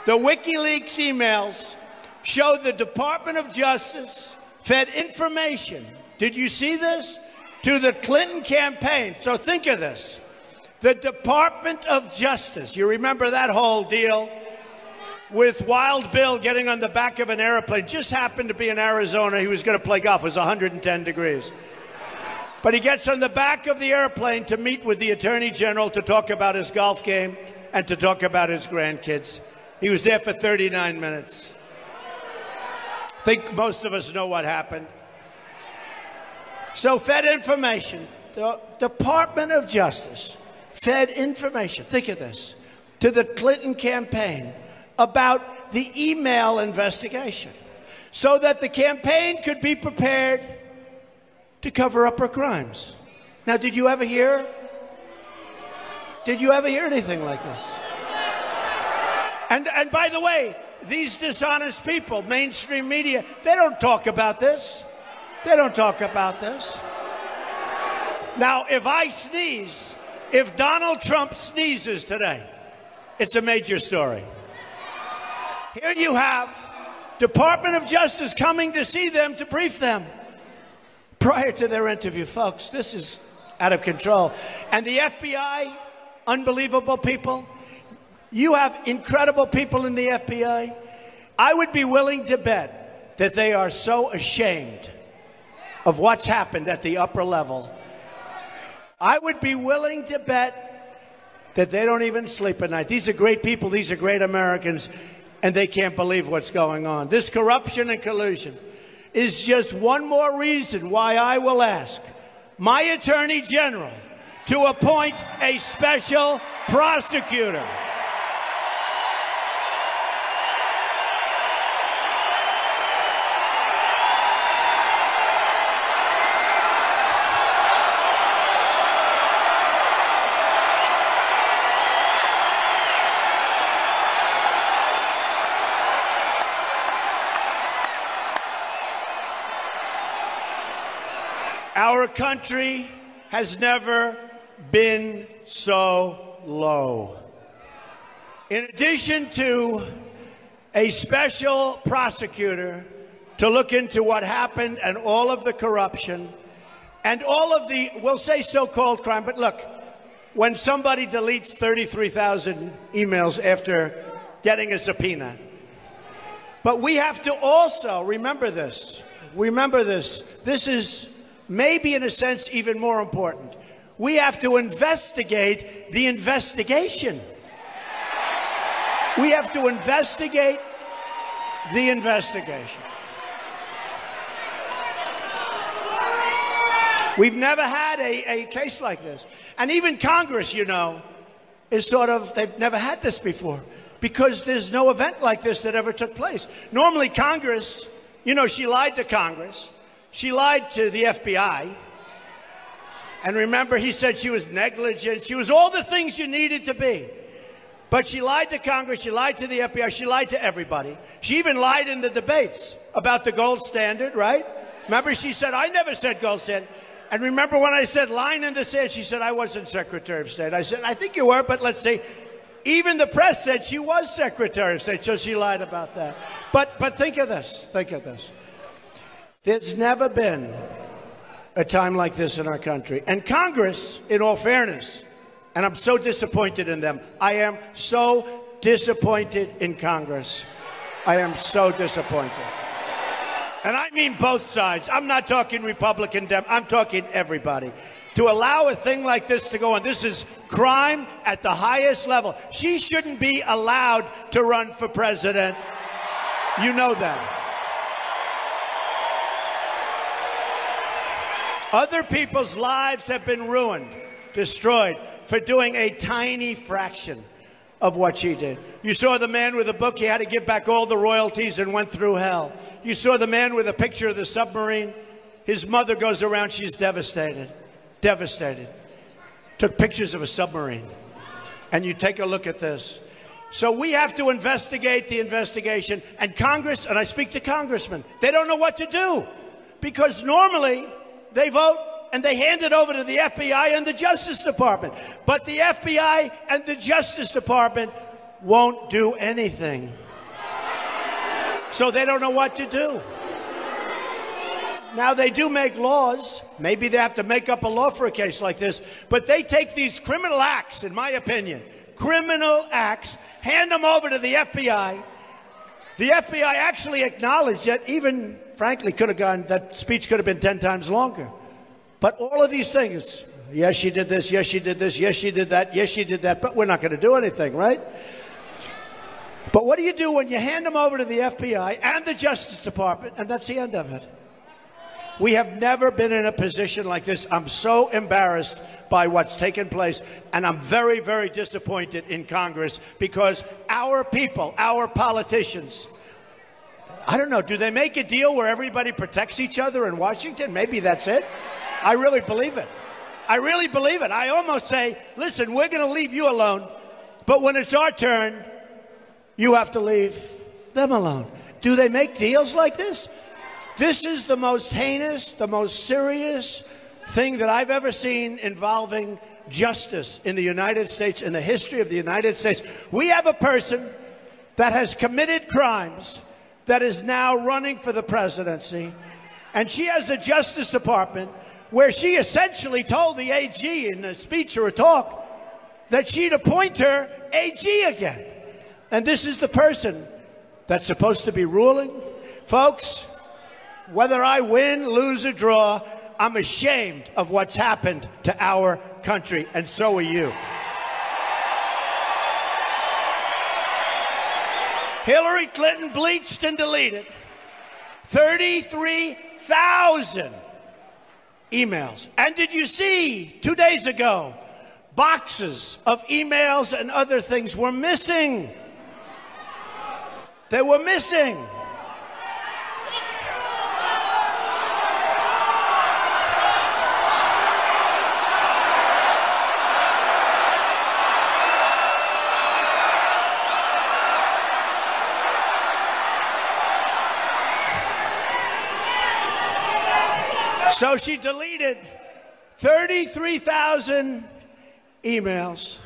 The WikiLeaks emails show the Department of Justice fed information. Did you see this? To the Clinton campaign. So think of this. The Department of Justice. You remember that whole deal with Wild Bill getting on the back of an airplane? Just happened to be in Arizona. He was going to play golf. It was 110 degrees. But he gets on the back of the airplane to meet with the Attorney General to talk about his golf game and to talk about his grandkids. He was there for 39 minutes. I think most of us know what happened. So fed information. The Department of Justice fed information, think of this, to the Clinton campaign about the email investigation so that the campaign could be prepared to cover up her crimes. Now, did you ever hear anything like this? And by the way, these dishonest people, mainstream media, they don't talk about this. They don't talk about this. Now, if I sneeze, if Donald Trump sneezes today, it's a major story. Here you have Department of Justice coming to see them, to brief them prior to their interview. Folks, this is out of control. And the FBI, unbelievable people. You have incredible people in the FBI. I would be willing to bet that they are so ashamed of what's happened at the upper level. I would be willing to bet that they don't even sleep at night. These are great people. These are great Americans, and they can't believe what's going on. This corruption and collusion is just one more reason why I will ask my Attorney General to appoint a special prosecutor. Our country has never been so low. In addition to a special prosecutor to look into what happened and all of the corruption and all of the, we'll say so-called crime, but look, when somebody deletes 33,000 emails after getting a subpoena, but we have to also remember this. This is maybe in a sense even more important. We have to investigate the investigation. We have to investigate the investigation. We've never had a case like this. And even Congress, you know, is sort of, they've never had this before because there's no event like this that ever took place. Normally Congress, you know, she lied to Congress. She lied to the FBI. And remember, he said she was negligent. She was all the things you needed to be. But she lied to Congress. She lied to the FBI. She lied to everybody. She even lied in the debates about the gold standard, right? Remember, she said, I never said gold standard. And remember when I said line in the sand, she said, I wasn't Secretary of State. I said, I think you were, but let's see. Even the press said she was Secretary of State, so she lied about that. But think of this. Think of this. There's never been a time like this in our country. And Congress, in all fairness, and I'm so disappointed in them. I am so disappointed in Congress. I am so disappointed. And I mean both sides. I'm not talking Republican, I'm talking everybody. To allow a thing like this to go on, this is crime at the highest level. She shouldn't be allowed to run for president. You know that. Other people's lives have been ruined, destroyed, for doing a tiny fraction of what she did. You saw the man with a book, he had to give back all the royalties and went through hell. You saw the man with a picture of the submarine. His mother goes around, she's devastated. Devastated. Took pictures of a submarine. And you take a look at this. So we have to investigate the investigation. And Congress, and I speak to congressmen, they don't know what to do. Because normally they vote and they hand it over to the FBI and the Justice Department. But the FBI and the Justice Department won't do anything. So they don't know what to do. Now, they do make laws. Maybe they have to make up a law for a case like this. But they take these criminal acts, in my opinion, criminal acts, hand them over to the FBI. The FBI actually acknowledged that even, frankly, that speech could have been 10 times longer. But all of these things, yes, she did this, yes, she did this, yes, she did that, yes, she did that, but we're not going to do anything, right? But what do you do when you hand them over to the FBI and the Justice Department, and that's the end of it? We have never been in a position like this. I'm so embarrassed by what's taken place, and I'm very, very disappointed in Congress because our people, our politicians, I don't know, do they make a deal where everybody protects each other in Washington? Maybe that's it. I really believe it. I really believe it. I almost say, listen, we're going to leave you alone, but when it's our turn, you have to leave them alone. Do they make deals like this? This is the most heinous, the most serious thing that I've ever seen involving justice in the United States, in the history of the United States. We have a person that has committed crimes that is now running for the presidency, and she has a Justice Department where she essentially told the AG in a speech or a talk that she'd appoint her AG again. And this is the person that's supposed to be ruling. Folks, whether I win, lose, or draw, I'm ashamed of what's happened to our country, and so are you. Hillary Clinton bleached and deleted 33,000 emails. And did you see 2 days ago, boxes of emails and other things were missing? They were missing. So she deleted 33,000 emails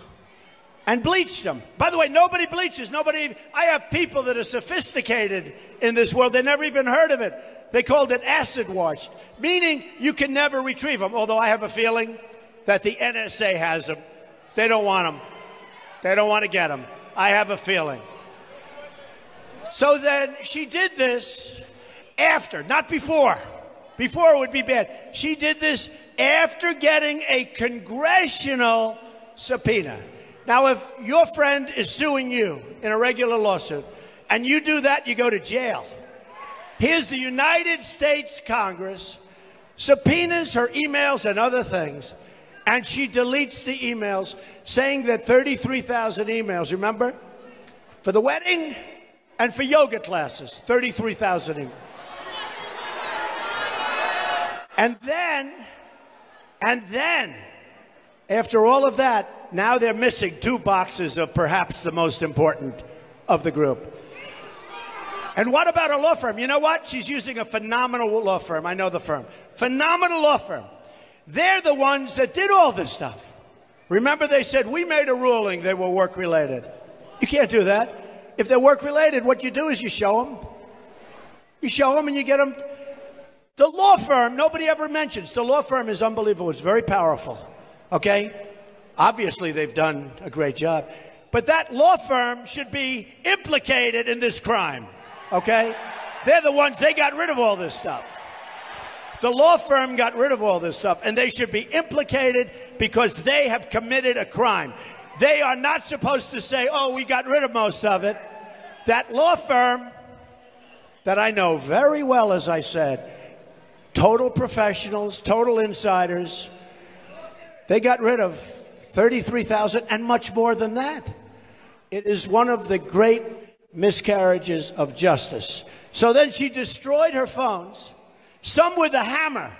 and bleached them. By the way, nobody bleaches. I have people that are sophisticated in this world. They never even heard of it. They called it acid washed, meaning you can never retrieve them. Although I have a feeling that the NSA has them. They don't want them. They don't want to get them. I have a feeling. So then she did this after, not before. Before it would be bad. She did this after getting a congressional subpoena. Now, if your friend is suing you in a regular lawsuit and you do that, you go to jail. Here's the United States Congress, subpoenas her emails and other things, and she deletes the emails saying that 33,000 emails, remember? For the wedding and for yoga classes, 33,000 emails. And then, after all of that, now they're missing 2 boxes of perhaps the most important of the group. And what about a law firm? You know what? She's using a phenomenal law firm. I know the firm. Phenomenal law firm. They're the ones that did all this stuff. Remember, they said, we made a ruling they were work-related. You can't do that. If they're work-related, what you do is you show them. You show them and you get them. The law firm, nobody ever mentions. The law firm is unbelievable. It's very powerful, okay? Obviously, they've done a great job. But that law firm should be implicated in this crime, okay? They're the ones, they got rid of all this stuff. The law firm got rid of all this stuff, and they should be implicated because they have committed a crime. They are not supposed to say, oh, we got rid of most of it. That law firm that I know very well, as I said, total professionals, total insiders. They got rid of 33,000 and much more than that. It is one of the great miscarriages of justice. So then she destroyed her phones, some with a hammer,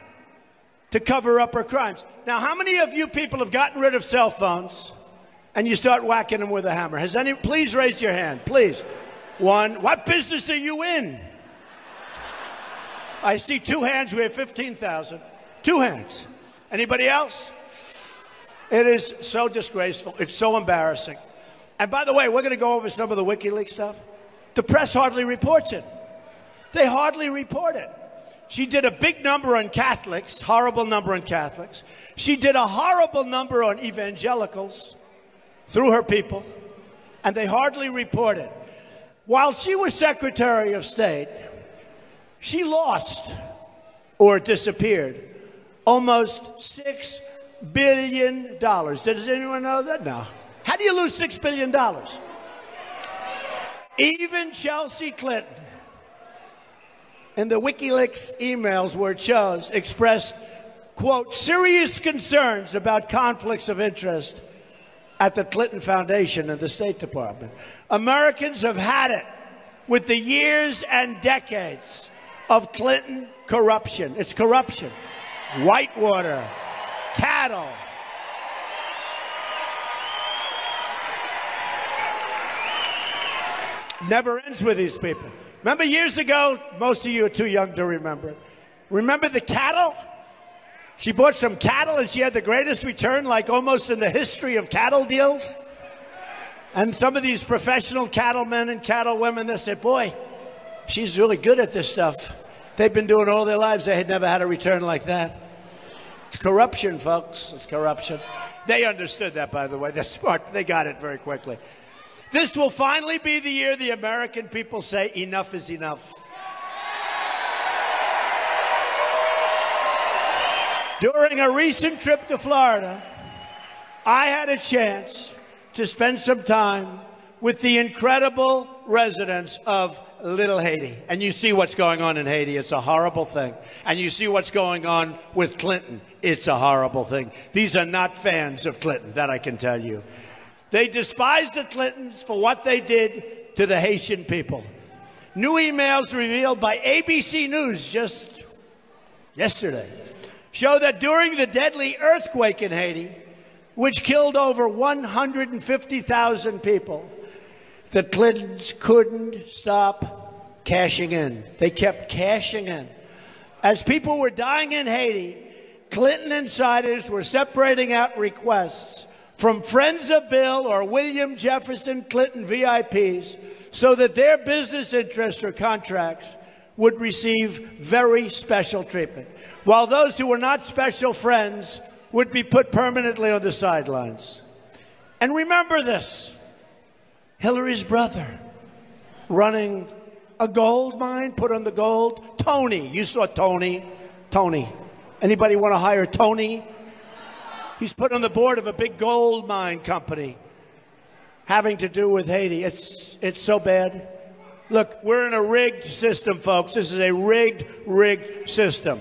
to cover up her crimes. Now, how many of you people have gotten rid of cell phones and you start whacking them with a hammer? Has any? Please raise your hand, please. One. What business are you in? I see 2 hands. We have 15,000. 2 hands. Anybody else? It is so disgraceful. It's so embarrassing. And by the way, we're going to go over some of the WikiLeaks stuff. The press hardly reports it. They hardly report it. She did a big number on Catholics, horrible number on Catholics. She did a horrible number on evangelicals through her people, and they hardly report it. While she was Secretary of State, she lost or disappeared almost $6 billion. Does anyone know that? No. How do you lose $6 billion? Even Chelsea Clinton, in the WikiLeaks emails where it shows, expressed, quote, serious concerns about conflicts of interest at the Clinton Foundation and the State Department. Americans have had it with the years and decades of Clinton corruption. It's corruption. Whitewater, cattle. Never ends with these people. Remember years ago, most of you are too young to remember it. Remember the cattle? She bought some cattle and she had the greatest return, like almost in the history of cattle deals. And some of these professional cattlemen and cattlewomen, they said, boy, she's really good at this stuff. They've been doing it all their lives. They had never had a return like that. It's corruption, folks. It's corruption. They understood that, by the way. They're smart. They got it very quickly. This will finally be the year the American people say enough is enough. During a recent trip to Florida, I had a chance to spend some time with the incredible residents of Little Haiti. And you see what's going on in Haiti. It's a horrible thing. And you see what's going on with Clinton. It's a horrible thing. These are not fans of Clinton, that I can tell you. They despise the Clintons for what they did to the Haitian people. New emails revealed by ABC News just yesterday show that during the deadly earthquake in Haiti, which killed over 150,000 people, the Clintons couldn't stop cashing in. They kept cashing in. As people were dying in Haiti, Clinton insiders were separating out requests from friends of Bill or William Jefferson Clinton VIPs so that their business interests or contracts would receive very special treatment, while those who were not special friends would be put permanently on the sidelines. And remember this, Hillary's brother running a gold mine, put on the gold. Tony, you saw Tony. Tony. Anybody want to hire Tony? He's put on the board of a big gold mine company having to do with Haiti. It's so bad. Look, we're in a rigged system, folks. This is a rigged system.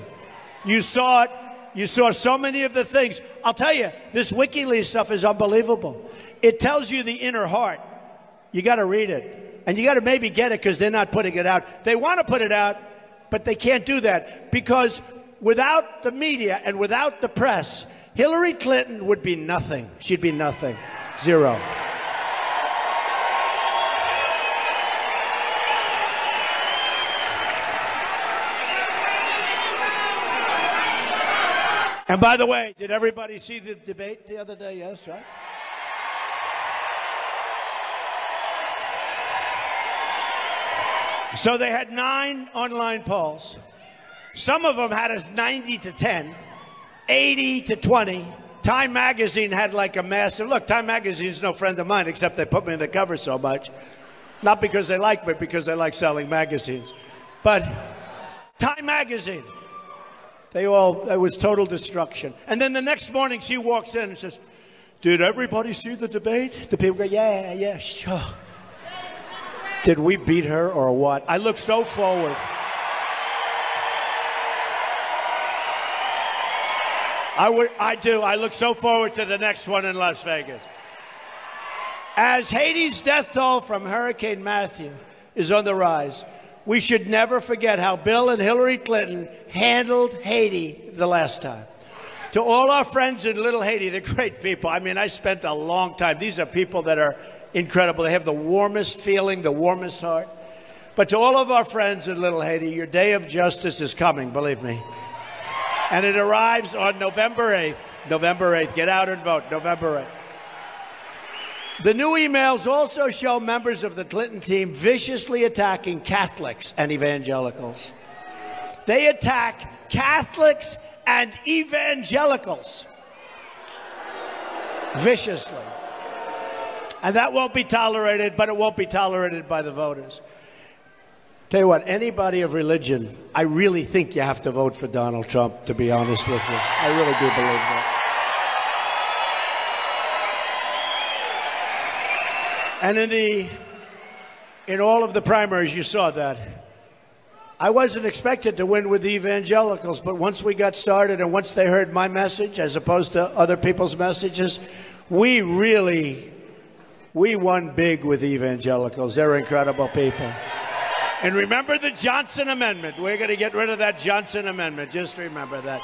You saw it. You saw so many of the things. I'll tell you, this WikiLeaks stuff is unbelievable. It tells you the inner heart. You got to read it. And you got to maybe get it because they're not putting it out. They want to put it out, but they can't do that because without the media and without the press, Hillary Clinton would be nothing. She'd be nothing. Zero. And by the way, did everybody see the debate the other day? Yes, right? So they had 9 online polls. Some of them had us 90 to 10. 80 to 20. Time Magazine had like a massive, look, Time Magazine's no friend of mine, except they put me in the cover so much. Not because they like me, because they like selling magazines. But Time Magazine, it was total destruction. And then the next morning she walks in and says, did everybody see the debate? The people go, yeah, sure. Did we beat her or what? I look so forward. I do. I look so forward to the next one in Las Vegas. As Haiti's death toll from Hurricane Matthew is on the rise, we should never forget how Bill and Hillary Clinton handled Haiti the last time. To all our friends in Little Haiti, they're great people. I mean, I spent a long time. These are people that are incredible. They have the warmest feeling, the warmest heart. But to all of our friends in Little Haiti, your day of justice is coming, believe me. And it arrives on November 8th. November 8th. Get out and vote. November 8th. The new emails also show members of the Clinton team viciously attacking Catholics and evangelicals. They attack Catholics and evangelicals viciously. And that won't be tolerated, but it won't be tolerated by the voters. Tell you what, anybody of religion, I really think you have to vote for Donald Trump, to be honest with you. I really do believe that. And in all of the primaries, you saw that. I wasn't expected to win with the evangelicals, but once we got started and once they heard my message as opposed to other people's messages, we won big with evangelicals. They're incredible people. And remember the Johnson Amendment. We're going to get rid of that Johnson Amendment. Just remember that.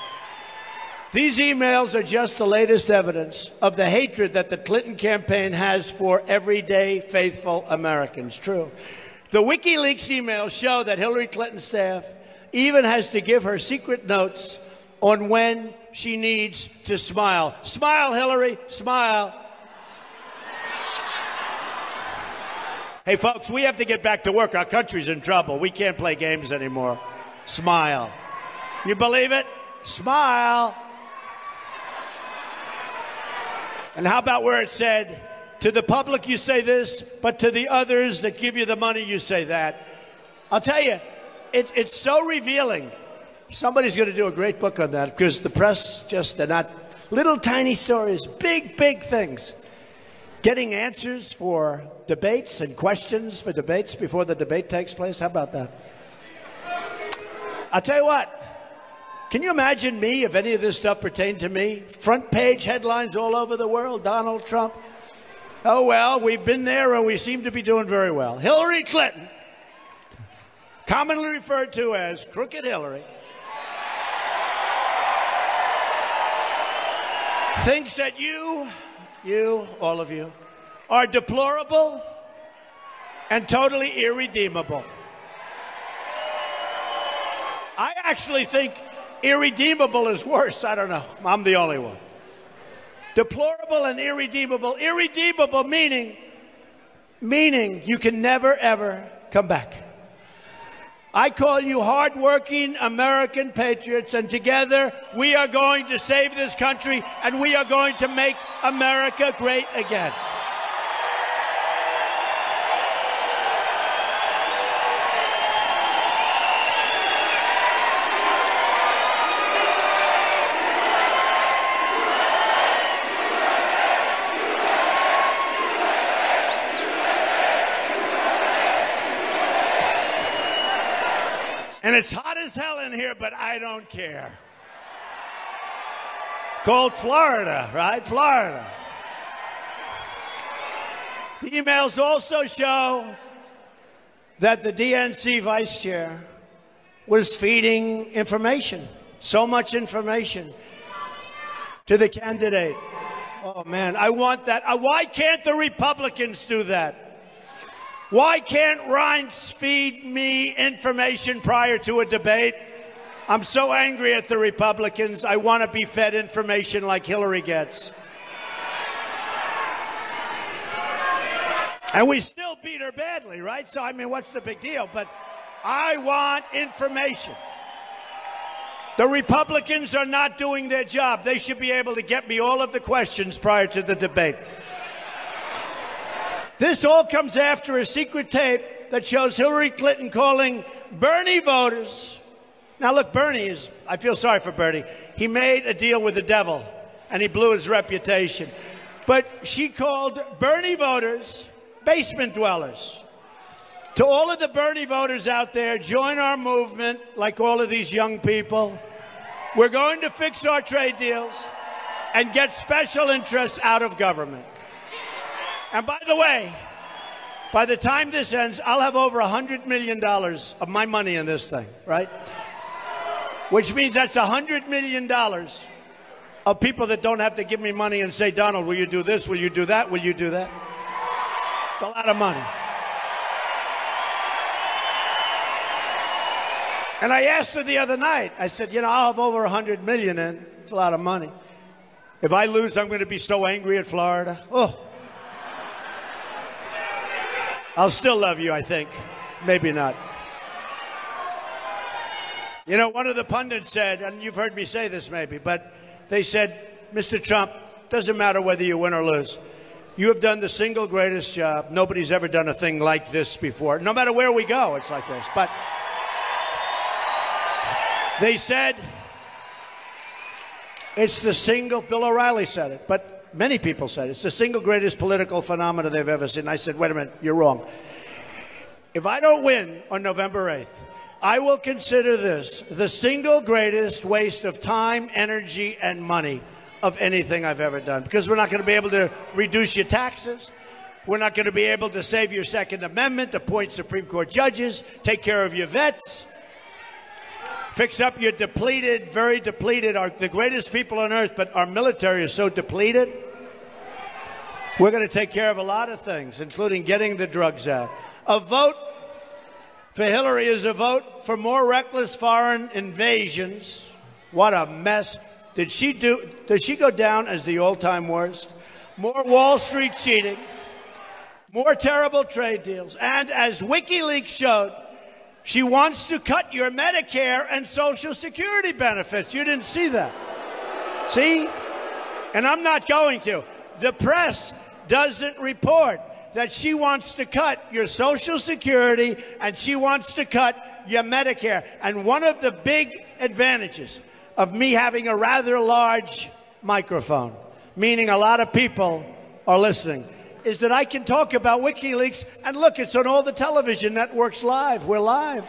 These emails are just the latest evidence of the hatred that the Clinton campaign has for everyday faithful Americans. True. The WikiLeaks emails show that Hillary Clinton's staff even has to give her secret notes on when she needs to smile. Smile, Hillary, smile. Hey, folks, we have to get back to work. Our country's in trouble. We can't play games anymore. Smile. You believe it? Smile. And how about where it said, to the public you say this, but to the others that give you the money you say that? I'll tell you, it's so revealing. Somebody's going to do a great book on that because the press they're not little tiny stories, big things. Getting answers for debates and questions for debates before the debate takes place. How about that? I'll tell you what. Can you imagine me if any of this stuff pertained to me? Front page headlines all over the world, Donald Trump. Oh, well, we've been there and we seem to be doing very well. Hillary Clinton, commonly referred to as Crooked Hillary, thinks that you, all of you, are deplorable and totally irredeemable. I actually think irredeemable is worse. I don't know. I'm the only one. Deplorable and irredeemable. Irredeemable meaning you can never, ever come back. I call you hardworking American patriots, and together we are going to save this country, and we are going to make America great again. And it's hot as hell in here, but I don't care. Cold Florida, right? Florida. The emails also show that the DNC vice chair was feeding information, so much information, to the candidate. Oh, man, I want that. Why can't the Republicans do that? Why can't Reince feed me information prior to a debate? I'm so angry at the Republicans. I want to be fed information like Hillary gets. And we still beat her badly, right? So, I mean, what's the big deal? But I want information. The Republicans are not doing their job. They should be able to get me all of the questions prior to the debate. This all comes after a secret tape that shows Hillary Clinton calling Bernie voters. Now, look, I feel sorry for Bernie. He made a deal with the devil, and he blew his reputation. But she called Bernie voters basement dwellers. To all of the Bernie voters out there, join our movement, like all of these young people. We're going to fix our trade deals and get special interests out of government. And by the way, by the time this ends, I'll have over $100 million of my money in this thing, right? Which means that's $100 million of people that don't have to give me money and say, Donald, will you do this? Will you do that? Will you do that? It's a lot of money. And I asked her the other night, I said, I'll have over $100 million in. It's a lot of money. If I lose, I'm going to be so angry at Florida. Oh. I'll still love you, I think. Maybe not. You know, one of the pundits said, and you've heard me say this maybe, but they said, Mr. Trump, doesn't matter whether you win or lose. You have done the single greatest job. Nobody's ever done a thing like this before. No matter where we go, it's like this. But they said it's the single, Bill O'Reilly said it, but many people said it. It's the single greatest political phenomenon they've ever seen. I said, wait a minute, you're wrong. If I don't win on November 8th, I will consider this the single greatest waste of time, energy, and money of anything I've ever done. Because we're not going to be able to reduce your taxes. We're not going to be able to save your Second Amendment, appoint Supreme Court judges, take care of your vets, fix up your depleted, very depleted, the greatest people on earth, but our military is so depleted. We're going to take care of a lot of things, including getting the drugs out. A vote for Hillary is a vote for more reckless foreign invasions. What a mess. Does she go down as the all-time worst? More Wall Street cheating, more terrible trade deals, and as WikiLeaks showed, she wants to cut your Medicare and Social Security benefits. You didn't see that. See? And I'm not going to. The press doesn't report that she wants to cut your Social Security and she wants to cut your Medicare. And one of the big advantages of me having a rather large microphone, meaning a lot of people are listening, is that I can talk about WikiLeaks, and look, it's on all the television networks live. We're live.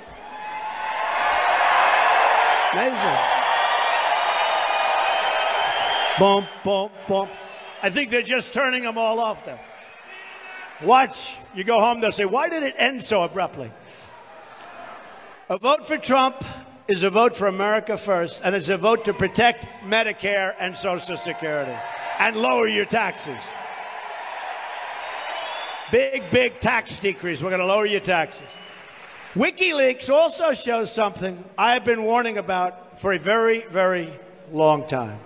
Amazing. Boom, boom, boom. I think they're just turning them all off there. Watch. You go home, they'll say, why did it end so abruptly? A vote for Trump is a vote for America first, and it's a vote to protect Medicare and Social Security and lower your taxes. Big, big tax decrease. We're going to lower your taxes. WikiLeaks also shows something I have been warning about for a very, very long time.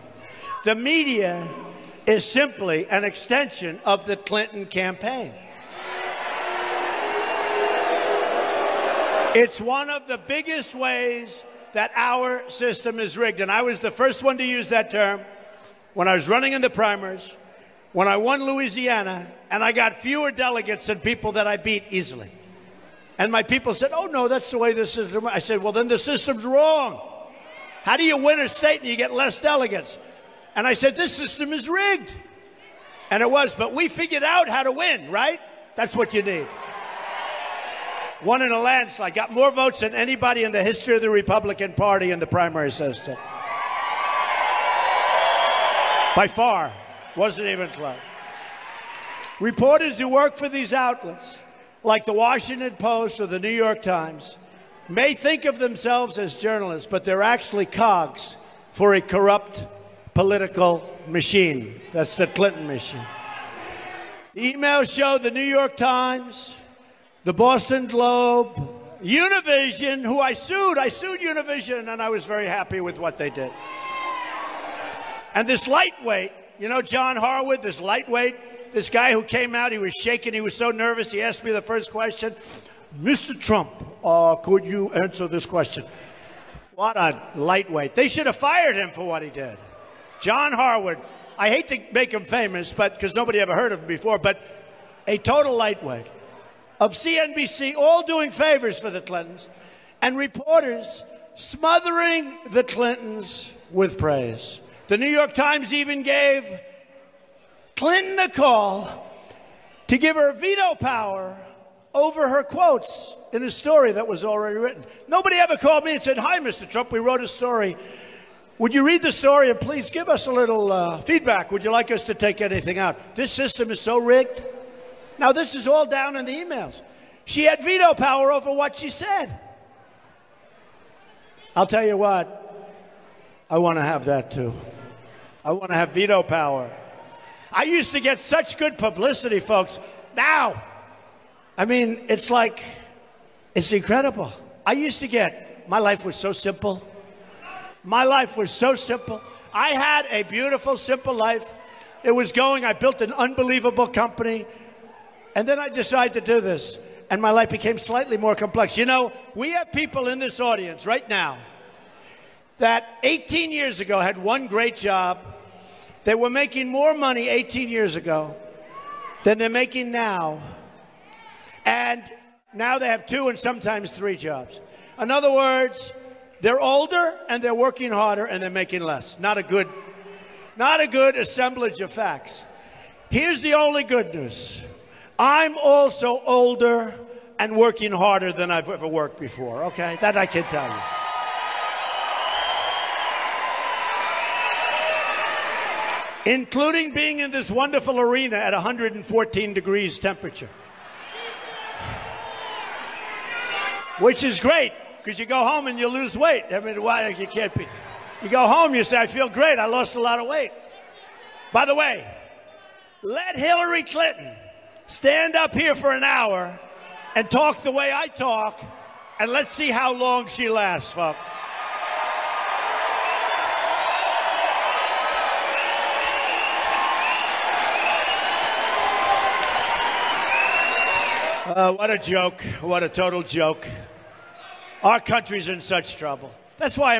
The media is simply an extension of the Clinton campaign. It's one of the biggest ways that our system is rigged. And I was the first one to use that term when I was running in the primaries, when I won Louisiana, and I got fewer delegates than people that I beat easily. And my people said, oh, no, that's the way the system. I said, well, then the system's wrong. How do you win a state and you get less delegates? And I said, this system is rigged. And it was, but we figured out how to win, right? That's what you need. Won in a landslide, got more votes than anybody in the history of the Republican Party in the primary system. By far. Wasn't even close. Reporters who work for these outlets, like the Washington Post or the New York Times, may think of themselves as journalists, but they're actually cogs for a corrupt political machine. That's the Clinton machine. The emails show the New York Times, the Boston Globe, Univision, who I sued Univision, and I was very happy with what they did. And this lightweight, you know, John Harwood, this lightweight, this guy who came out, he was shaking, he was so nervous, he asked me the first question, Mr. Trump, could you answer this question? What a lightweight. They should have fired him for what he did. John Harwood, I hate to make him famous, but because nobody ever heard of him before, but a total lightweight of CNBC, all doing favors for the Clintons, and reporters smothering the Clintons with praise. The New York Times even gave Clinton a call to give her veto power over her quotes in a story that was already written. Nobody ever called me and said, hi, Mr. Trump, we wrote a story. Would you read the story and please give us a little feedback? Would you like us to take anything out? This system is so rigged. Now, this is all down in the emails. She had veto power over what she said. I'll tell you what, I want to have that too. I want to have veto power. I used to get such good publicity, folks. Now, I mean, it's like, it's incredible. I used to get, my life was so simple. My life was so simple. I had a beautiful, simple life. It was going, I built an unbelievable company. And then I decided to do this. and my life became slightly more complex. You know, we have people in this audience right now that 18 years ago had one great job. They were making more money 18 years ago than they're making now. And now they have 2 and sometimes 3 jobs. In other words, they're older and they're working harder and they're making less. Not a good assemblage of facts. Here's the only good news. I'm also older and working harder than I've ever worked before, okay? That I can tell you. Including being in this wonderful arena at 114 degrees temperature. Which is great, because you go home and you lose weight. I mean, why you can't be. You go home, you say, I feel great, I lost a lot of weight. By the way, let Hillary Clinton stand up here for an hour and talk the way I talk, and let's see how long she lasts, folks. What a joke. What a total joke. Our country's in such trouble. That's why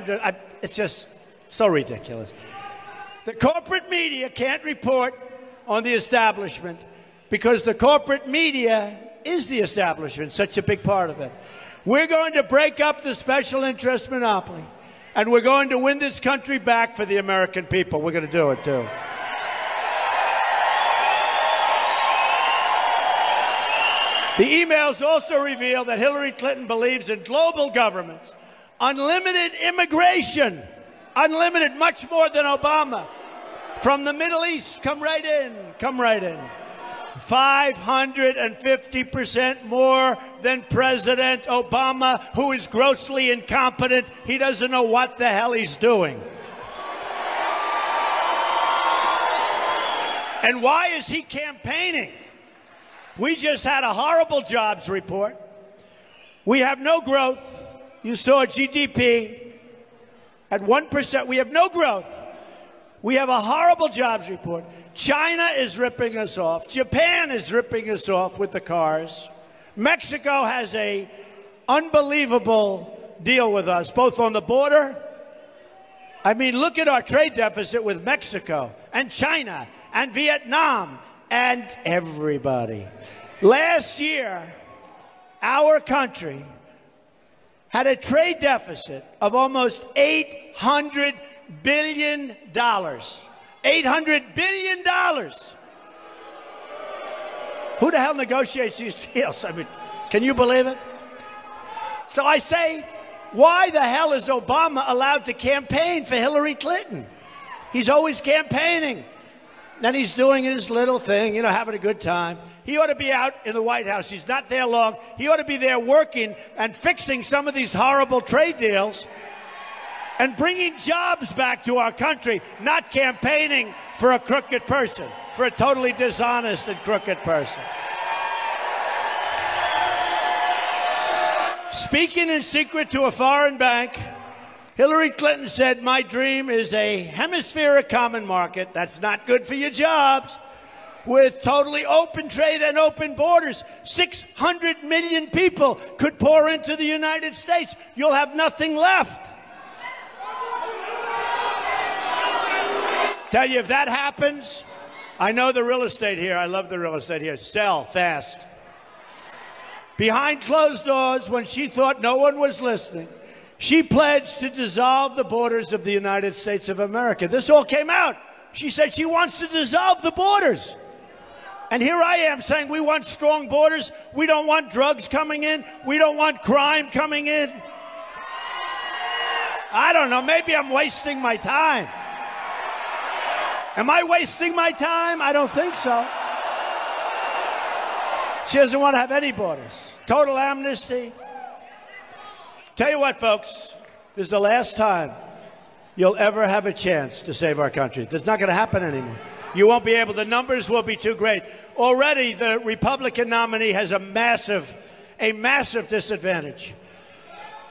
it's just so ridiculous. The corporate media can't report on the establishment because the corporate media is the establishment, such a big part of it. We're going to break up the special interest monopoly, and we're going to win this country back for the American people. We're going to do it, too. The emails also reveal that Hillary Clinton believes in global governments, unlimited immigration, unlimited, much more than Obama. From the Middle East, come right in, come right in. 550% more than President Obama, who is grossly incompetent. He doesn't know what the hell he's doing. And why is he campaigning? We just had a horrible jobs report. We have no growth. You saw GDP at 1%. We have no growth. We have a horrible jobs report. China is ripping us off. Japan is ripping us off with the cars. Mexico has an unbelievable deal with us, both on the border. I mean, look at our trade deficit with Mexico and China and Vietnam and everybody. Last year, our country had a trade deficit of almost $800 billion. $800 billion. Who the hell negotiates these deals? I mean, can you believe it? So I say, why the hell is Obama allowed to campaign for Hillary Clinton? He's always campaigning. Then he's doing his little thing, you know, having a good time. He ought to be out in the White House. He's not there long. He ought to be there working and fixing some of these horrible trade deals and bringing jobs back to our country, not campaigning for a crooked person, for a totally dishonest and crooked person. Speaking in secret to a foreign bank, Hillary Clinton said, my dream is a hemispheric common market. That's not good for your jobs. With totally open trade and open borders, 600 million people could pour into the United States. You'll have nothing left. Tell you, if that happens, I know the real estate here. I love the real estate here. Sell fast. Behind closed doors, when she thought no one was listening, she pledged to dissolve the borders of the United States of America. This all came out. She said she wants to dissolve the borders. And here I am saying we want strong borders. We don't want drugs coming in. We don't want crime coming in. I don't know. Maybe I'm wasting my time. Am I wasting my time? I don't think so. She doesn't want to have any borders. Total amnesty. Tell you what, folks, this is the last time you'll ever have a chance to save our country. That's not going to happen anymore. You won't be able. The numbers will be too great. Already, the Republican nominee has a massive disadvantage.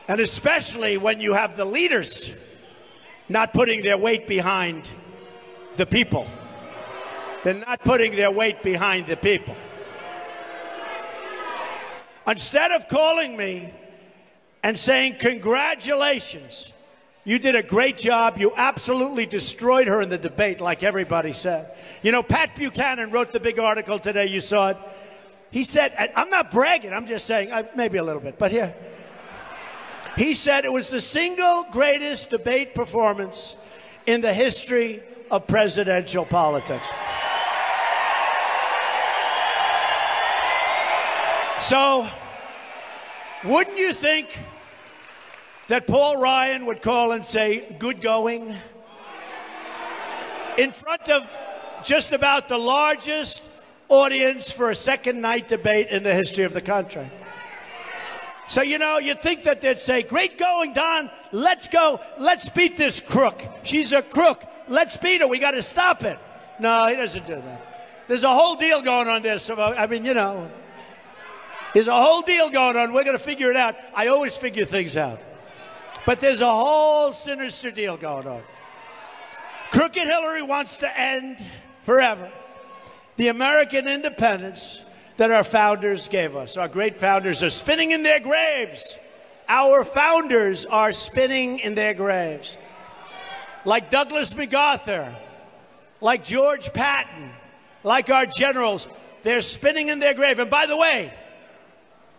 And especially when you have the leaders not putting their weight behind the people. They're not putting their weight behind the people. Instead of calling me and saying, congratulations, you did a great job, you absolutely destroyed her in the debate, like everybody said. You know, Pat Buchanan wrote the big article today, you saw it. He said, I'm not bragging, I'm just saying, maybe a little bit, but here. He said it was the single greatest debate performance in the history of presidential politics. So, wouldn't you think that Paul Ryan would call and say, good going? In front of just about the largest audience for a second night debate in the history of the country. So, you know, you'd think that they'd say, great going, Don, let's go, let's beat this crook. She's a crook, let's beat her, we got to stop it. No, he doesn't do that. There's a whole deal going on there, so, I mean, you know. There's a whole deal going on. We're going to figure it out. I always figure things out. But there's a whole sinister deal going on. Crooked Hillary wants to end forever the American independence that our founders gave us. Our great founders are spinning in their graves. Our founders are spinning in their graves. Like Douglas MacArthur, like George Patton, like our generals, they're spinning in their grave. And by the way,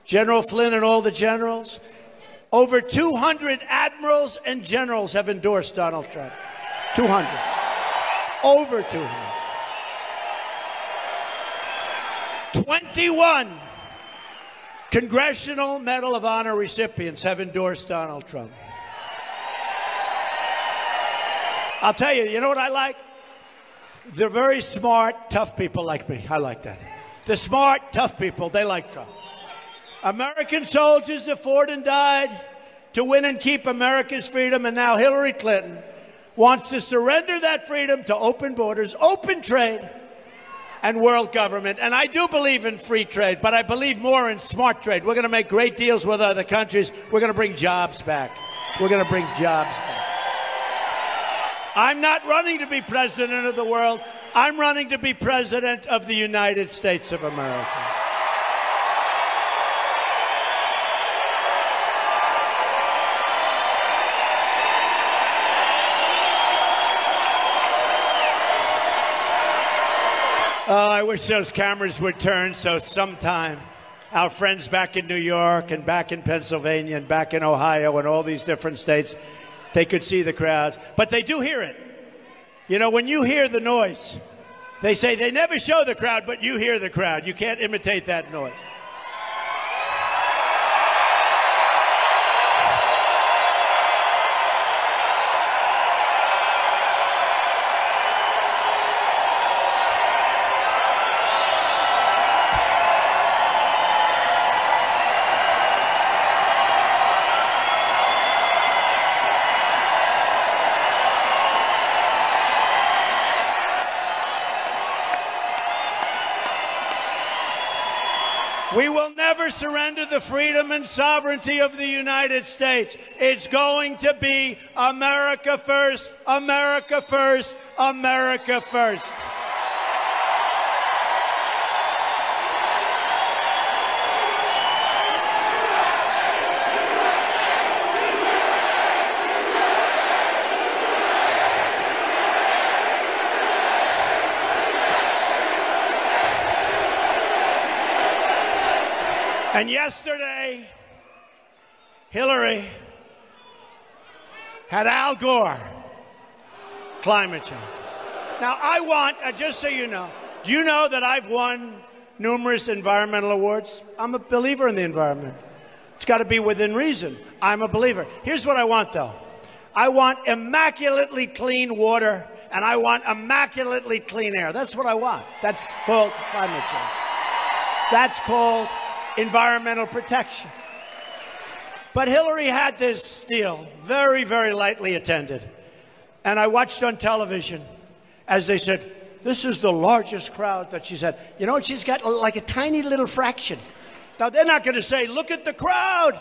General Flynn and all the generals, over 200 admirals and generals have endorsed Donald Trump. 200. Over 200. 21 Congressional Medal of Honor recipients have endorsed Donald Trump. I'll tell you, you know what I like? They're very smart, tough people like me. I like that. The smart, tough people, they like Trump. American soldiers have fought and died to win and keep America's freedom, and now Hillary Clinton wants to surrender that freedom to open borders, open trade, and world government. And I do believe in free trade, but I believe more in smart trade. We're going to make great deals with other countries. We're going to bring jobs back. We're going to bring jobs back. I'm not running to be president of the world. I'm running to be president of the United States of America. Oh, I wish those cameras would turn so sometime our friends back in New York and back in Pennsylvania and back in Ohio and all these different states, they could see the crowds. But they do hear it. You know, when you hear the noise, they say they never show the crowd, but you hear the crowd. You can't imitate that noise. We will never surrender the freedom and sovereignty of the United States. It's going to be America first, America first, America first. And yesterday, Hillary had Al Gore, climate change. Now, I want, just so you know, do you know that I've won numerous environmental awards? I'm a believer in the environment. It's got to be within reason. I'm a believer. Here's what I want, though. I want immaculately clean water, and I want immaculately clean air. That's what I want. That's called climate change. That's called environmental protection. But Hillary had this deal, very, very lightly attended. And I watched on television as they said, this is the largest crowd that she's had. You know what? She's got like a tiny little fraction. Now, they're not going to say, look at the crowd.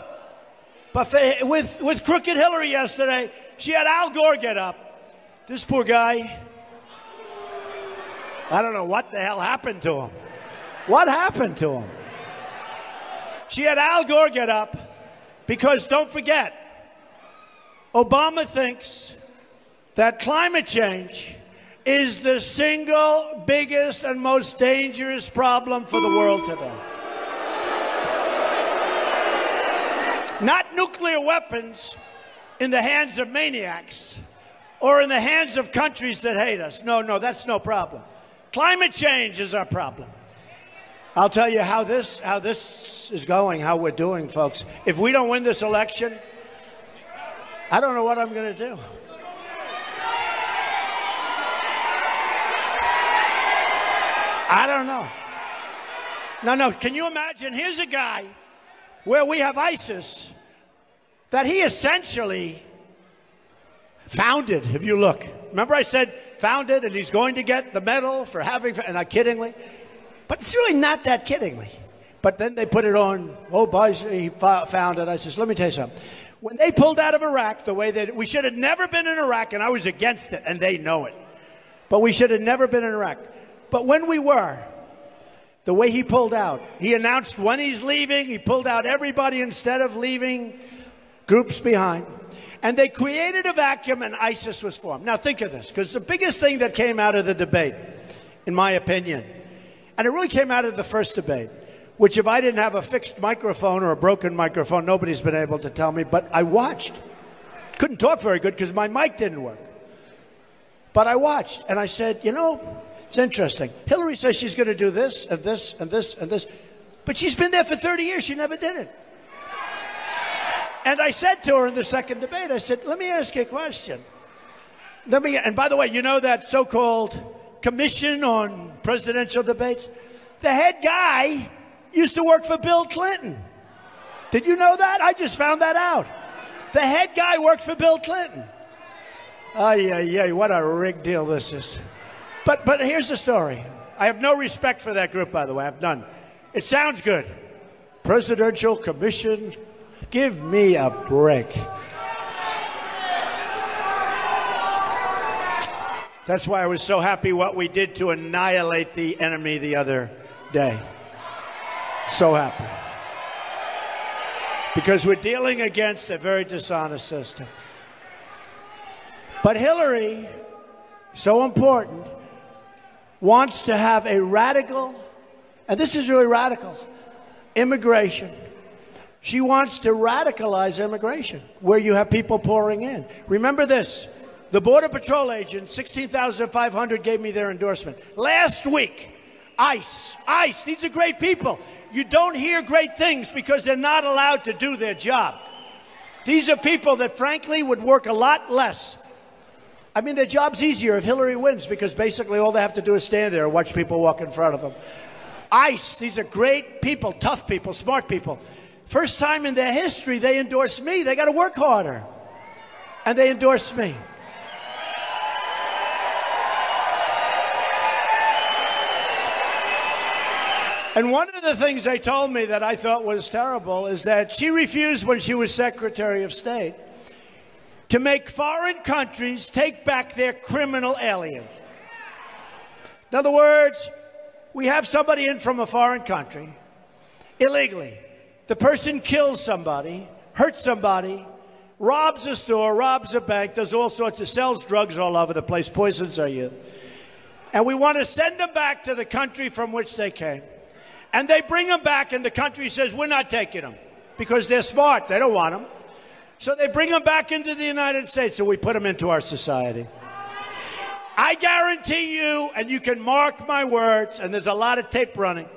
But with Crooked Hillary yesterday, she had Al Gore get up. This poor guy, I don't know what the hell happened to him. What happened to him? She had Al Gore get up because, don't forget, Obama thinks that climate change is the single biggest and most dangerous problem for the world today. Not nuclear weapons in the hands of maniacs or in the hands of countries that hate us. No, that's no problem. Climate change is our problem. I'll tell you how this is going, how we're doing, folks. If we don't win this election, I don't know what I'm going to do. I don't know. No, can you imagine? Here's a guy where we have ISIS that he essentially founded, if you look. Remember I said founded, and he's going to get the medal for having, and not kiddingly. But it's really not that kiddingly. But then they put it on, he founded ISIS. Let me tell you something. When they pulled out of Iraq, the way that we should have never been in Iraq, and I was against it, and they know it. But we should have never been in Iraq. But when we were, the way he pulled out, he announced when he's leaving, he pulled out everybody instead of leaving groups behind. And they created a vacuum, and ISIS was formed. Now think of this, because the biggest thing that came out of the debate, in my opinion, and it really came out of the first debate, which if I didn't have a fixed microphone or a broken microphone, nobody's been able to tell me, but I watched. Couldn't talk very good because my mic didn't work. But I watched, and I said, you know, it's interesting. Hillary says she's going to do this and this and this and this, but she's been there for 30 years. She never did it. And I said to her in the second debate, I said, let me ask you a question. And by the way, you know that so-called commission on presidential debates? The head guy used to work for Bill Clinton. Did you know that? I just found that out. The head guy worked for Bill Clinton. What a rigged deal this is. But here's the story. I have no respect for that group, by the way. I have none. It sounds good. Presidential commission. Give me a break. That's why I was so happy what we did to annihilate the enemy the other day. So happy. Because we're dealing against a very dishonest system. But Hillary, so important, wants to have a radical, and this is really radical, immigration. She wants to radicalize immigration, where you have people pouring in. Remember this, the Border Patrol agents, 16,500 gave me their endorsement. Last week, ICE, these are great people. You don't hear great things because they're not allowed to do their job. These are people that, frankly, would work a lot less. I mean, their job's easier if Hillary wins because basically all they have to do is stand there and watch people walk in front of them. ICE, these are great people, tough people, smart people. First time in their history, they endorse me. They got to work harder. And they endorse me. And one of the things they told me that I thought was terrible is that she refused when she was Secretary of State to make foreign countries take back their criminal aliens. In other words, we have somebody in from a foreign country illegally. The person kills somebody, hurts somebody, robs a store, robs a bank, does all sorts of, sells drugs all over the place, poisons our youth. And we want to send them back to the country from which they came. And they bring them back, and the country says, we're not taking them because they're smart. They don't want them. So they bring them back into the United States, and we put them into our society. I guarantee you, and you can mark my words, and there's a lot of tape running,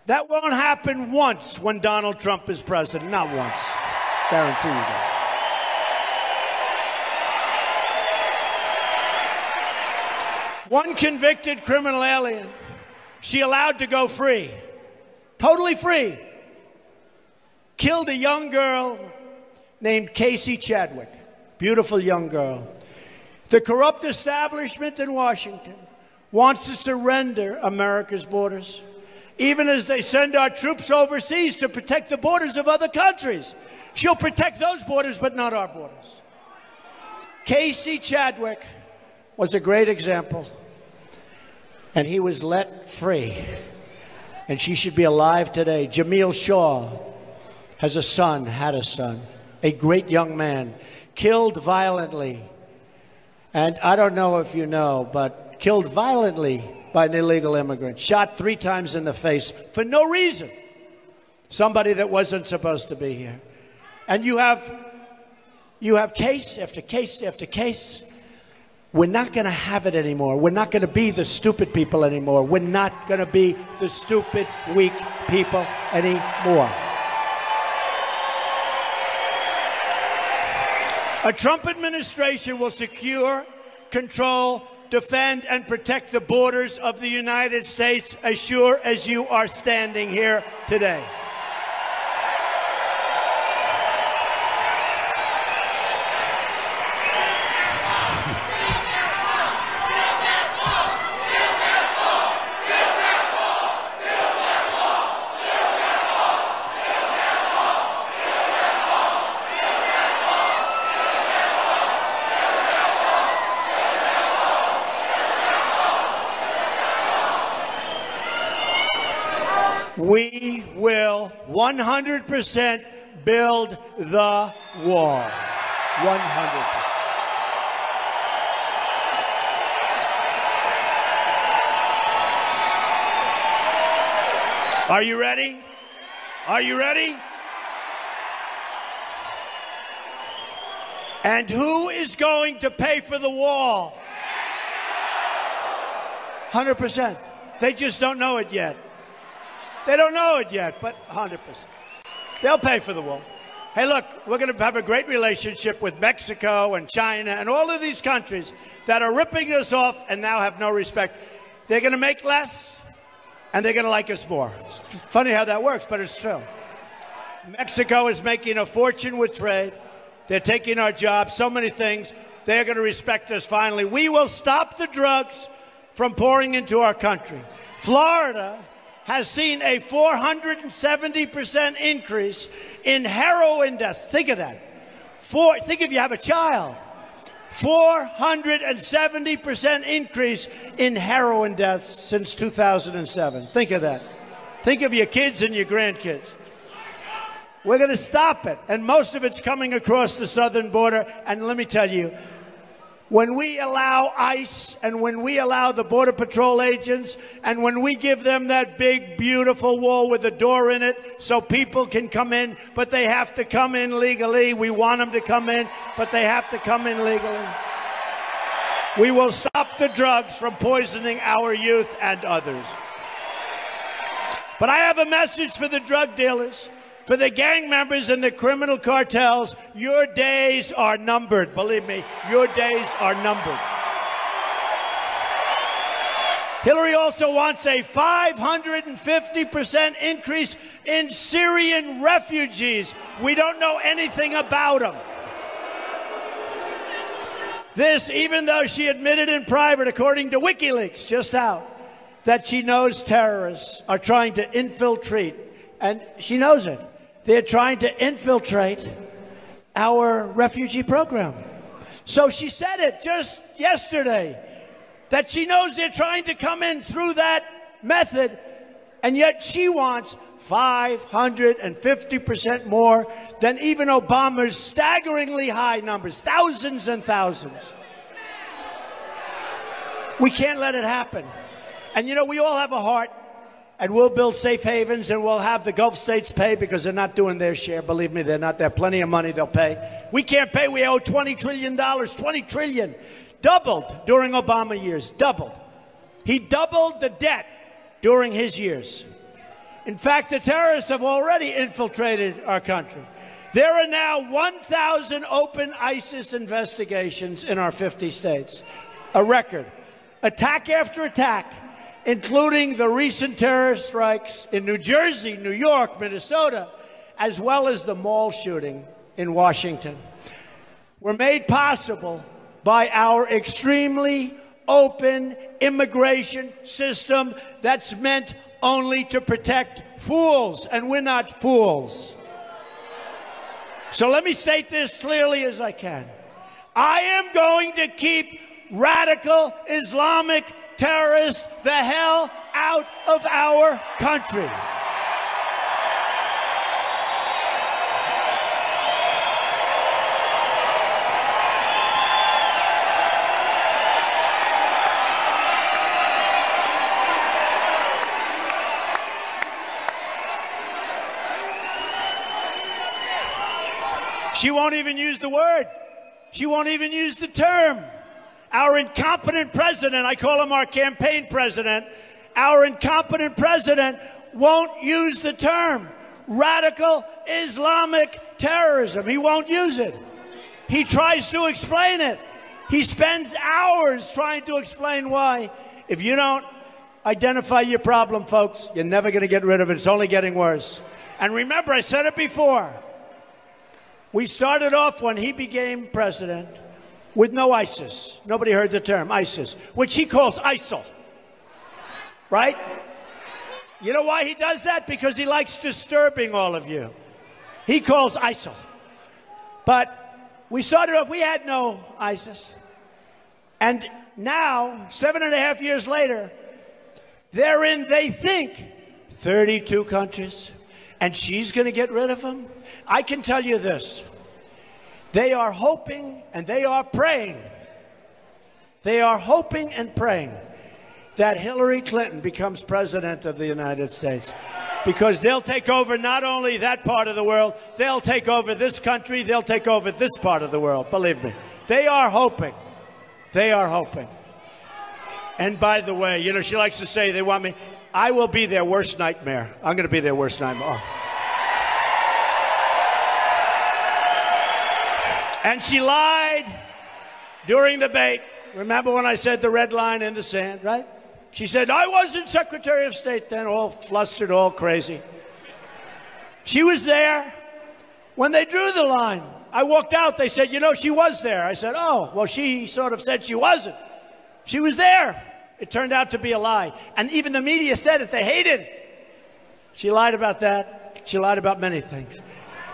that won't happen once when Donald Trump is president. Not once. Guarantee you that. One convicted criminal alien, she allowed to go free. Totally free. Killed a young girl named Casey Chadwick. Beautiful young girl. The corrupt establishment in Washington wants to surrender America's borders, even as they send our troops overseas to protect the borders of other countries. She'll protect those borders, but not our borders. Casey Chadwick was a great example, and he was let free and she should be alive today. Jamil Shaw has a son, had a son, a great young man, killed violently. And I don't know if you know, but killed violently by an illegal immigrant, shot 3 times in the face for no reason. Somebody that wasn't supposed to be here. And you have case after case after case. We're not going to have it anymore. We're not going to be the stupid people anymore. We're not going to be the stupid, weak people anymore. A Trump administration will secure, control, defend, and protect the borders of the United States as sure as you are standing here today. We will 100% build the wall. 100%. Are you ready? Are you ready? And who is going to pay for the wall? 100%. They just don't know it yet. They don't know it yet, but 100%. They'll pay for the wall. Hey, look, we're going to have a great relationship with Mexico and China and all of these countries that are ripping us off and now have no respect. They're going to make less, and they're going to like us more. It's funny how that works, but it's true. Mexico is making a fortune with trade. They're taking our jobs, so many things. They're going to respect us finally. We will stop the drugs from pouring into our country. Florida has seen a 470% increase in heroin deaths. Think of that. Think if you have a child. 470% increase in heroin deaths since 2007. Think of that. Think of your kids and your grandkids. We're going to stop it. And most of it's coming across the southern border. And let me tell you, when we allow ICE and when we allow the Border Patrol agents and when we give them that big, beautiful wall with a door in it so people can come in, but they have to come in legally. We want them to come in, but they have to come in legally. We will stop the drugs from poisoning our youth and others. But I have a message for the drug dealers. For the gang members and the criminal cartels, your days are numbered. Believe me, your days are numbered. Hillary also wants a 550% increase in Syrian refugees. We don't know anything about them. This, even though she admitted in private, according to WikiLeaks, just out, that she knows terrorists are trying to infiltrate, and she knows it. They're trying to infiltrate our refugee program. So she said it just yesterday, that she knows they're trying to come in through that method, and yet she wants 550% more than even Obama's staggeringly high numbers, thousands and thousands. We can't let it happen. And you know, we all have a heart. And we'll build safe havens, and we'll have the Gulf states pay because they're not doing their share. Believe me, they're not. They have plenty of money they'll pay. We can't pay. We owe $20 trillion. $20 trillion. Doubled during Obama years. Doubled. He doubled the debt during his years. In fact, the terrorists have already infiltrated our country. There are now 1,000 open ISIS investigations in our 50 states. A record. Attack after attack, including the recent terrorist strikes in New Jersey, New York, Minnesota, as well as the mall shooting in Washington, were made possible by our extremely open immigration system that's meant only to protect fools, and we're not fools. So let me state this clearly as I can. I am going to keep radical Islamic terrorists the hell out of our country. She won't even use the word. She won't even use the term. Our incompetent president, I call him our campaign president, our incompetent president won't use the term radical Islamic terrorism. He won't use it. He tries to explain it. He spends hours trying to explain why. If you don't identify your problem, folks, you're never going to get rid of it. It's only getting worse. And remember, I said it before. We started off when he became president with no ISIS. Nobody heard the term ISIS, which he calls ISIL. Right? You know why he does that? Because he likes disturbing all of you. He calls ISIL. But we started off, we had no ISIS. And now, 7.5 years later, they're in, they think, 32 countries. And she's going to get rid of them? I can tell you this. They are hoping and they are praying. They are hoping and praying that Hillary Clinton becomes president of the United States. Because they'll take over not only that part of the world, they'll take over this country, they'll take over this part of the world. Believe me. They are hoping. They are hoping. And by the way, you know, she likes to say they want me. I will be their worst nightmare. I'm going to be their worst nightmare. Oh. And she lied during the debate. Remember when I said the red line in the sand, right? She said, I wasn't Secretary of State then, all flustered, all crazy. She was there when they drew the line. I walked out. They said, you know, she was there. I said, oh, well, she sort of said she wasn't. She was there. It turned out to be a lie. And even the media said it. They hated it. She lied about that. She lied about many things.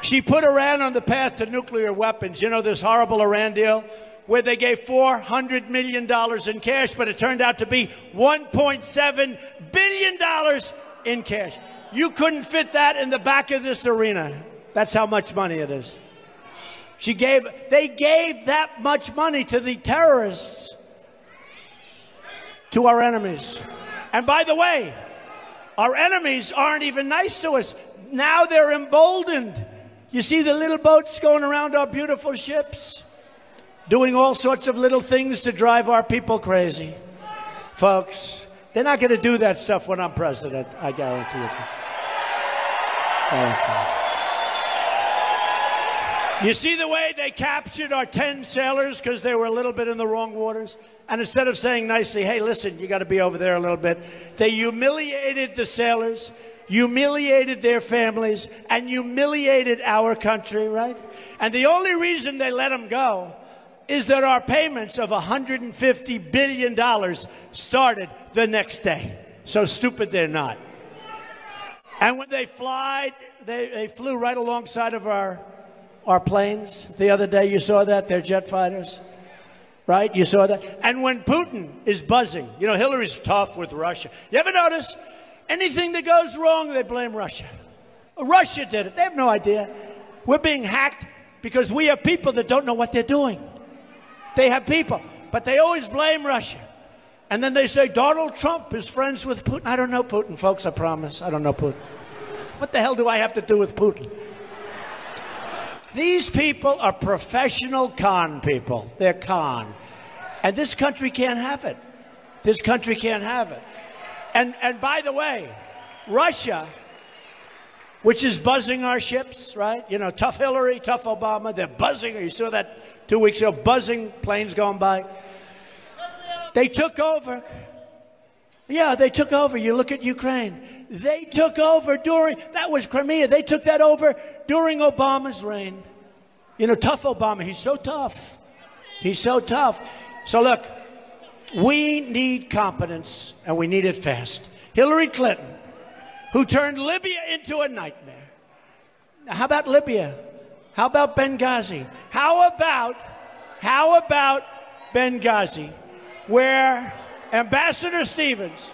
She put Iran on the path to nuclear weapons. You know this horrible Iran deal where they gave $400 million in cash, but it turned out to be $1.7 billion in cash. You couldn't fit that in the back of this arena. That's how much money it is. They gave that much money to the terrorists, to our enemies. And by the way, our enemies aren't even nice to us. Now they're emboldened. You see the little boats going around our beautiful ships, doing all sorts of little things to drive our people crazy. Folks, they're not going to do that stuff when I'm president, I guarantee you. You see the way they captured our 10 sailors because they were a little bit in the wrong waters? And instead of saying nicely, hey, listen, you got to be over there a little bit, they humiliated the sailors, humiliated their families, and humiliated our country, right? And the only reason they let them go is that our payments of $150 billion started the next day. So stupid they're not. And when they flew right alongside of our planes the other day. You saw that? They're jet fighters. Right? You saw that? And when Putin is buzzing, you know, Hillary's tough with Russia. You ever notice? Anything that goes wrong, they blame Russia. Russia did it. They have no idea. We're being hacked because we have people that don't know what they're doing. They have people, but they always blame Russia. And then they say, Donald Trump is friends with Putin. I don't know Putin, folks, I promise. I don't know Putin. What the hell do I have to do with Putin? These people are professional con people. They're con. And this country can't have it. This country can't have it. And by the way, Russia, which is buzzing our ships, right? You know, tough Hillary, tough Obama, they're buzzing. You saw that 2 weeks ago, buzzing, planes going by. They took over. Yeah, they took over. You look at Ukraine. They took over that was Crimea. They took that over during Obama's reign. You know, tough Obama. He's so tough. He's so tough. So look, we need competence, and we need it fast. Hillary Clinton, who turned Libya into a nightmare. How about Libya? How about Benghazi? How about Benghazi, where Ambassador Stevens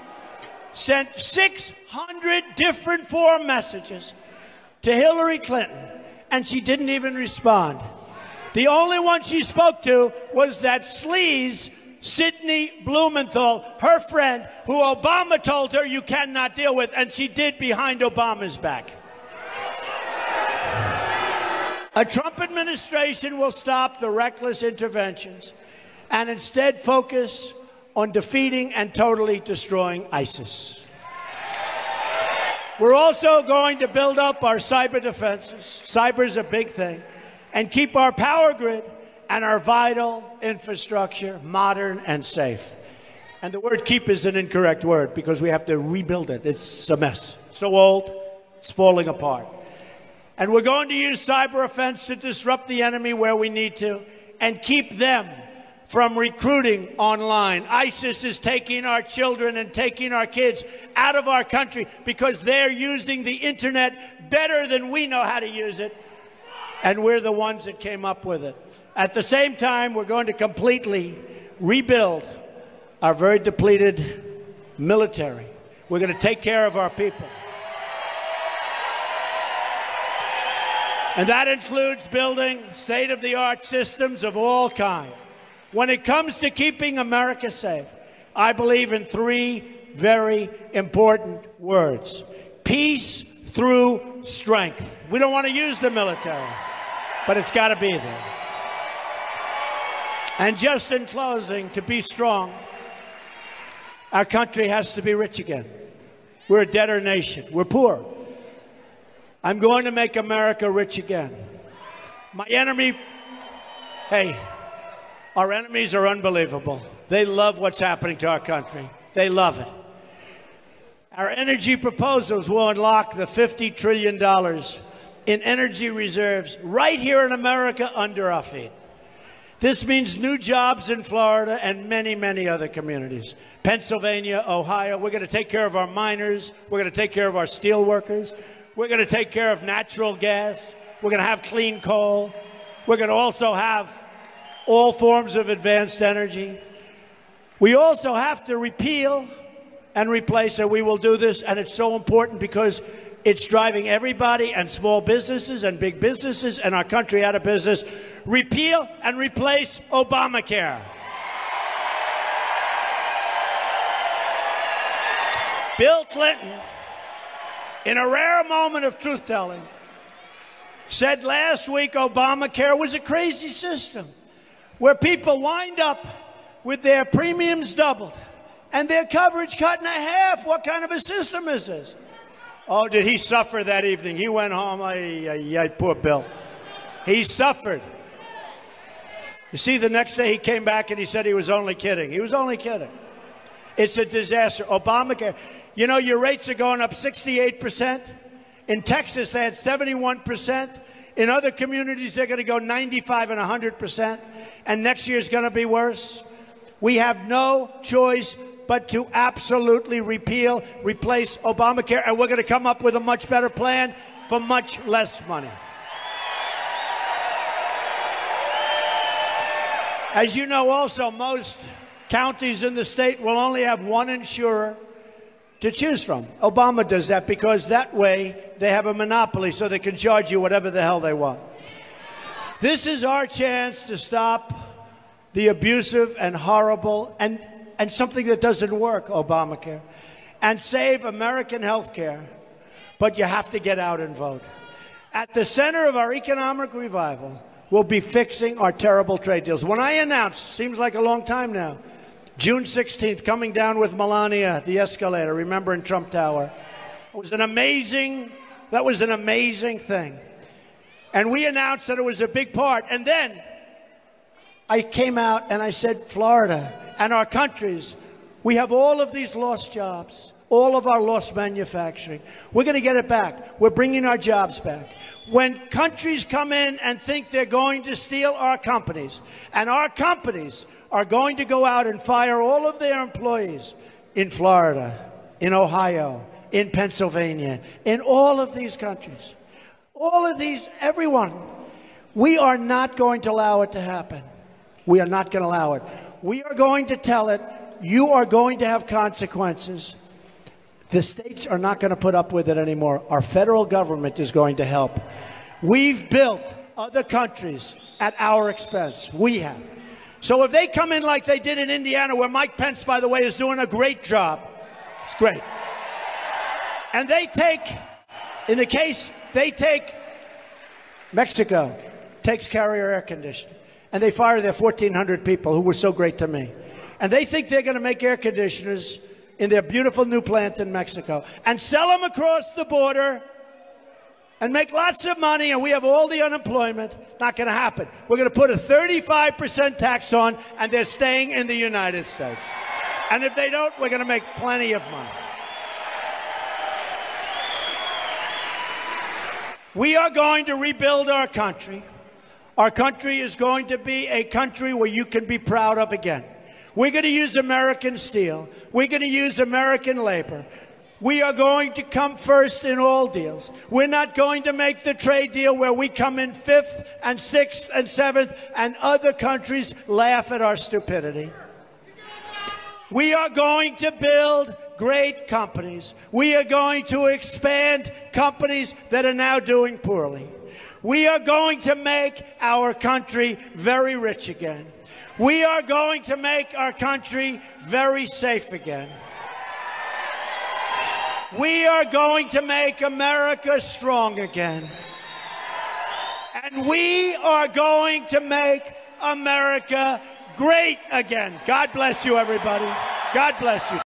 sent 600 different forum messages to Hillary Clinton, and she didn't even respond. The only one she spoke to was that sleaze, Sidney Blumenthal, her friend, who Obama told her you cannot deal with, and she did behind Obama's back. A Trump administration will stop the reckless interventions and instead focus on defeating and totally destroying ISIS. We're also going to build up our cyber defenses. Cyber is a big thing. And keep our power grid and our vital infrastructure modern and safe. And the word keep is an incorrect word because we have to rebuild it. It's a mess. So old, it's falling apart. And we're going to use cyber offense to disrupt the enemy where we need to and keep them from recruiting online. ISIS is taking our children and taking our kids out of our country because they're using the internet better than we know how to use it. And we're the ones that came up with it. At the same time, we're going to completely rebuild our very depleted military. We're going to take care of our people. And that includes building state-of-the-art systems of all kinds. When it comes to keeping America safe, I believe in three very important words. Peace through strength. We don't want to use the military, but it's got to be there. And just in closing, to be strong, our country has to be rich again. We're a debtor nation. We're poor. I'm going to make America rich again. My enemy, hey, our enemies are unbelievable. They love what's happening to our country. They love it. Our energy proposals will unlock the $50 trillion in energy reserves right here in America under our feet. This means new jobs in Florida and many, many other communities. Pennsylvania, Ohio. We're going to take care of our miners. We're going to take care of our steel workers. We're going to take care of natural gas. We're going to have clean coal. We're going to also have all forms of advanced energy. We also have to repeal and replace, and we will do this, and it's so important because it's driving everybody and small businesses and big businesses and our country out of business. Repeal and replace Obamacare. Bill Clinton, in a rare moment of truth-telling, said last week Obamacare was a crazy system where people wind up with their premiums doubled and their coverage cut in half. What kind of a system is this? Oh, did he suffer that evening? He went home. Poor Bill. He suffered. You see, the next day he came back and he said he was only kidding. He was only kidding. It's a disaster. Obamacare. You know, your rates are going up 68%. In Texas, they had 71%. In other communities, they're going to go 95 and 100%. And next year is going to be worse. We have no choice but to absolutely repeal, replace Obamacare, and we're going to come up with a much better plan for much less money. As you know also, most counties in the state will only have one insurer to choose from. Obama does that because that way they have a monopoly so they can charge you whatever the hell they want. This is our chance to stop the abusive and horrible and something that doesn't work, Obamacare, and save American health care. But you have to get out and vote. At the center of our economic revival will be fixing our terrible trade deals. When I announced, seems like a long time now, June 16th, coming down with Melania, the escalator, remember, in Trump Tower. It was an amazing, that was an amazing thing. And we announced that it was a big part. And then I came out and I said, Florida and our countries, we have all of these lost jobs, all of our lost manufacturing. We're going to get it back. We're bringing our jobs back. When countries come in and think they're going to steal our companies, and our companies are going to go out and fire all of their employees in Florida, in Ohio, in Pennsylvania, in all of these countries, all of these, everyone, we are not going to allow it to happen. We are not going to allow it. We are going to tell it, you are going to have consequences. The states are not going to put up with it anymore. Our federal government is going to help. We've built other countries at our expense. We have. So if they come in like they did in Indiana, where Mike Pence, by the way, is doing a great job. It's great. And they take, in the case, they take Mexico, takes Carrier Air Conditioning, and they fire their 1,400 people who were so great to me. And they think they're going to make air conditioners in their beautiful new plant in Mexico and sell them across the border and make lots of money, and we have all the unemployment. Not going to happen. We're going to put a 35% tax on, and they're staying in the United States. And if they don't, we're going to make plenty of money. We are going to rebuild our country. Our country is going to be a country where you can be proud of again. We're going to use American steel. We're going to use American labor. We are going to come first in all deals. We're not going to make the trade deal where we come in 5th and 6th and 7th and other countries laugh at our stupidity. We are going to build great companies. We are going to expand companies that are now doing poorly. We are going to make our country very rich again. We are going to make our country very safe again. We are going to make America strong again. And we are going to make America great again. God bless you, everybody. God bless you.